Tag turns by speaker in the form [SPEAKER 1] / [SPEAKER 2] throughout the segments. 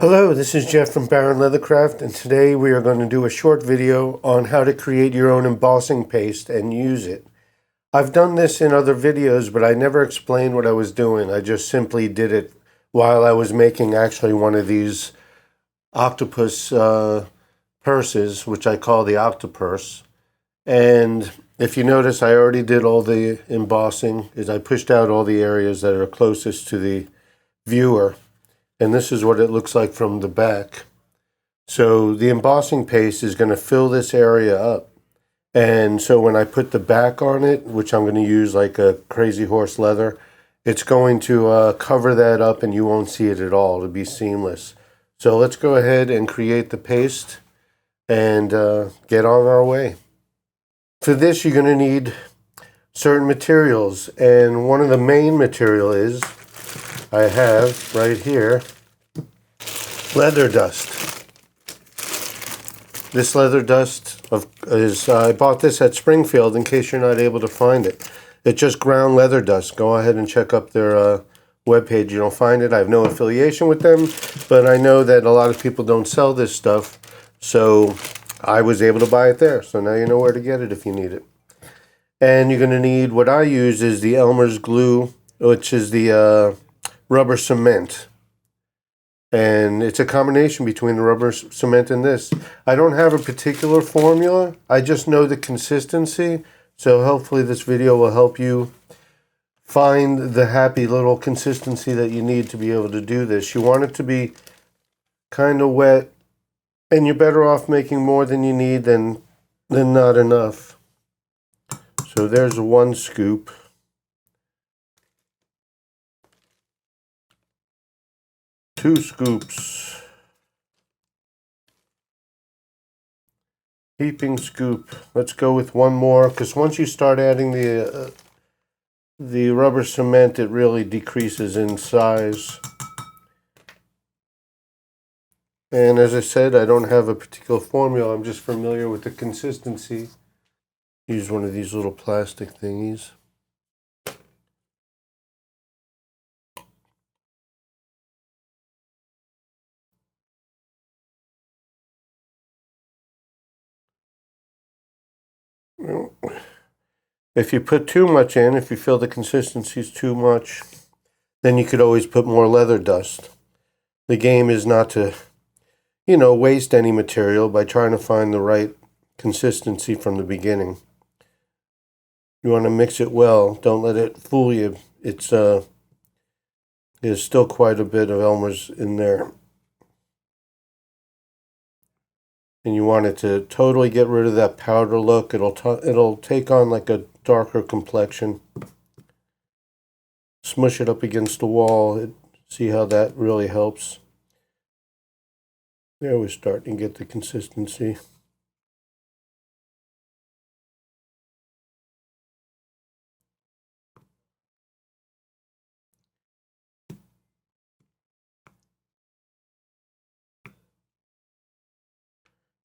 [SPEAKER 1] Hello, this is Jeff from Leathercraft, and today we are going to do a short video on how to create your own embossing paste and use it. I've done this in other videos, but I never explained what I was doing. I just simply did it while I was making actually one of these octopus purses, which I call the octopurse. And if you notice, I already did all the embossing, is I pushed out all the areas that are closest to the viewer. And this is what it looks like from the back. So the embossing paste is going to fill this area up. And so when I put the back on it, which I'm going to use like a crazy horse leather, it's going to cover that up and you won't see it at all. It'll be seamless. So let's go ahead and create the paste and get on our way. For this, you're going to need certain materials. And one of the main material is, I have right here, leather dust. This leather dust is I bought this at Springfield in case you're not able to find it. It's just ground leather dust. Go ahead and check up their webpage. You don't find it. I have no affiliation with them, but I know that a lot of people don't sell this stuff, so I was able to buy it there. So now you know where to get it if you need it. And you're going to need, what I use is the Elmer's glue, which is the rubber cement, and it's a combination between the rubber cement and this. I don't have a particular formula, I just know the consistency, so hopefully this video will help you find the happy little consistency that you need to be able to do this. You want it to be kind of wet, and you're better off making more than you need than not enough. So there's 1 scoop. Two scoops, heaping scoop. Let's go with 1 more, because once you start adding the rubber cement, it really decreases in size. And as I said, I don't have a particular formula. I'm just familiar with the consistency. Use one of these little plastic thingies. If you put too much in, if you feel the consistency is too much, then you could always put more leather dust. The game is not to, waste any material by trying to find the right consistency from the beginning. You want to mix it well. Don't let it fool you. There's still quite a bit of Elmer's in there. And you want it to totally get rid of that powder look. It'll take on like a darker complexion. Smush it up against the wall. See how that really helps. There we're starting to get the consistency.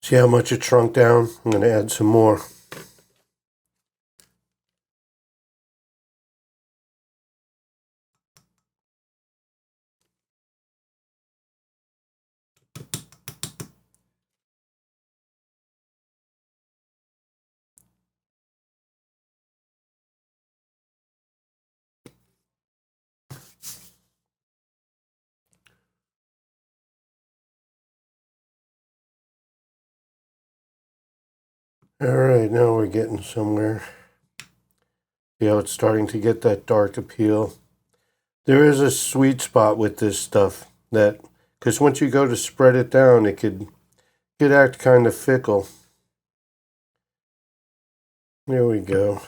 [SPEAKER 1] See how much it shrunk down? I'm going to add some more. All right, now we're getting somewhere. See how it's starting to get that dark appeal. There is a sweet spot with this stuff, because once you go to spread it down, it could act kind of fickle. There we go.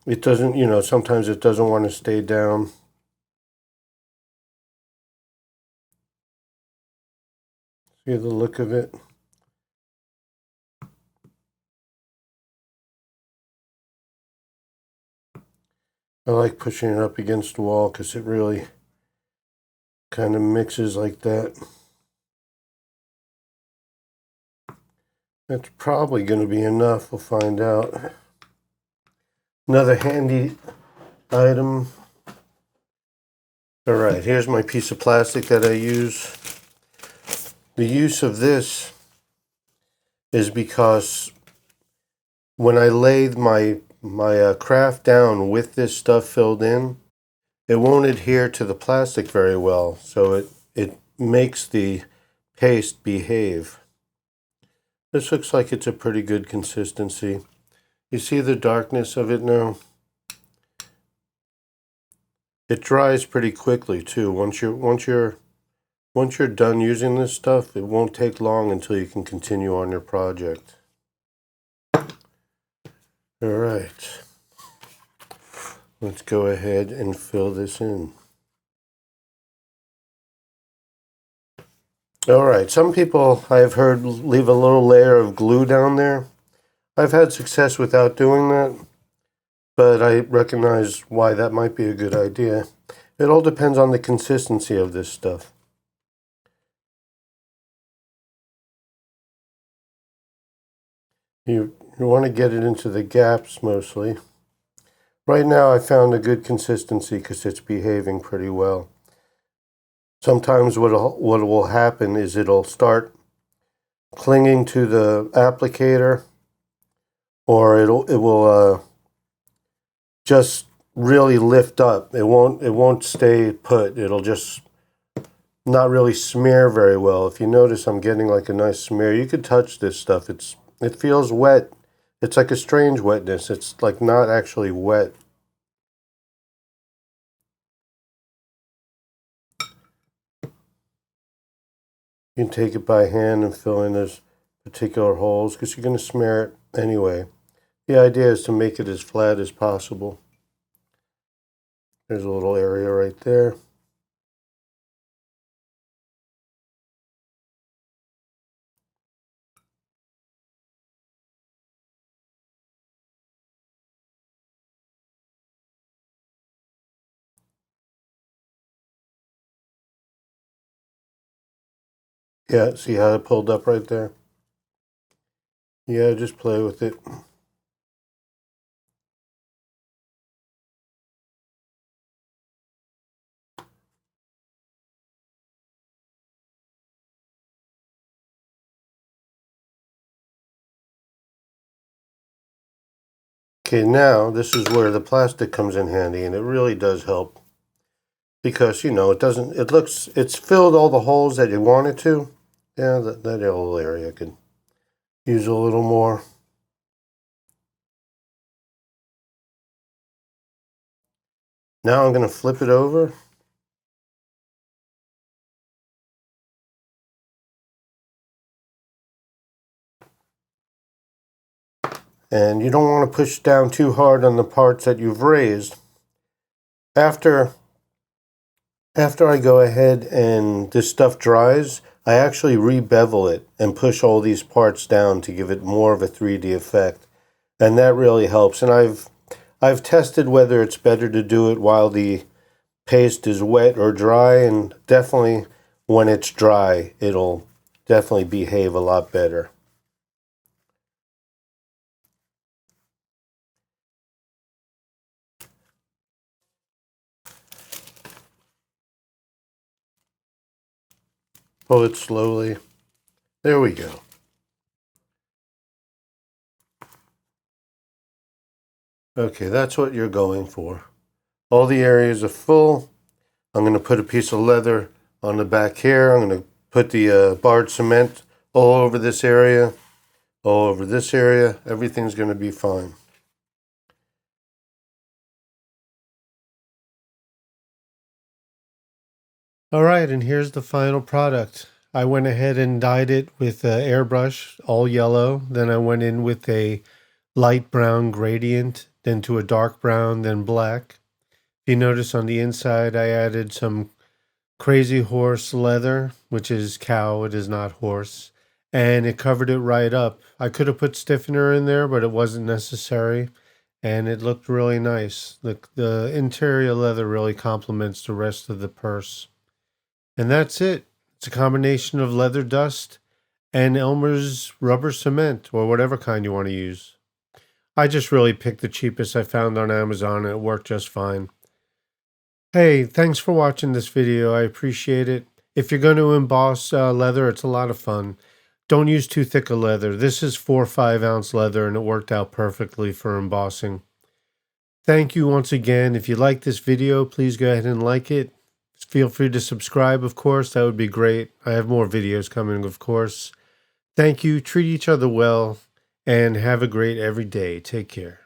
[SPEAKER 1] It doesn't, sometimes it doesn't want to stay down. See the look of it? I like pushing it up against the wall because it really kind of mixes like that. That's probably going to be enough. We'll find out. Another handy item Alright, here's my piece of plastic that I use. The use of this is because when I lathe my craft down with this stuff filled in, it won't adhere to the plastic very well, so it makes the paste behave. This looks like it's a pretty good consistency. You see the darkness of it now? It dries pretty quickly too. Once you're done using this stuff, it won't take long until you can continue on your project. All right. Let's go ahead and fill this in. All right, some people I've heard leave a little layer of glue down there. I've had success without doing that, but I recognize why that might be a good idea. It all depends on the consistency of this stuff. You want to get it into the gaps mostly. Right now I found a good consistency because it's behaving pretty well. Sometimes what will happen is it'll start clinging to the applicator, or it will just really lift up. It won't stay put. It'll just not really smear very well. If you notice, I'm getting like a nice smear. You could touch this stuff. It feels wet. It's like a strange wetness. It's like not actually wet. You can take it by hand and fill in those particular holes because you're going to smear it anyway. The idea is to make it as flat as possible. There's a little area right there. Yeah, see how it pulled up right there? Yeah, just play with it. Okay, now this is where the plastic comes in handy, and it really does help. Because, you know, it's filled all the holes that you want it to. Yeah, that little area could use a little more. Now I'm going to flip it over. And you don't want to push down too hard on the parts that you've raised. After I go ahead and this stuff dries, I actually re-bevel it and push all these parts down to give it more of a 3D effect. And that really helps. And I've tested whether it's better to do it while the paste is wet or dry, and definitely when it's dry, it'll definitely behave a lot better. Pull it slowly. There we go. Okay, that's what you're going for. All the areas are full. I'm going to put a piece of leather on the back here. I'm going to put the barred cement all over this area, all over this area. Everything's going to be fine. All right, and here's the final product. I went ahead and dyed it with airbrush, all yellow. Then I went in with a light brown gradient, then to a dark brown, then black. If you notice on the inside, I added some Crazy Horse leather, which is cow, it is not horse. And it covered it right up. I could have put stiffener in there, but it wasn't necessary. And it looked really nice. The interior leather really complements the rest of the purse. And that's it. It's a combination of leather dust and Elmer's rubber cement, or whatever kind you want to use. I just really picked the cheapest I found on Amazon, and it worked just fine. Hey, thanks for watching this video. I appreciate it. If you're going to emboss leather, it's a lot of fun. Don't use too thick a leather. This is 4 or 5 ounce leather and it worked out perfectly for embossing. Thank you once again. If you like this video, please go ahead and like it. Feel free to subscribe, of course. That would be great. I have more videos coming, of course. Thank you. Treat each other well and have a great every day. Take care.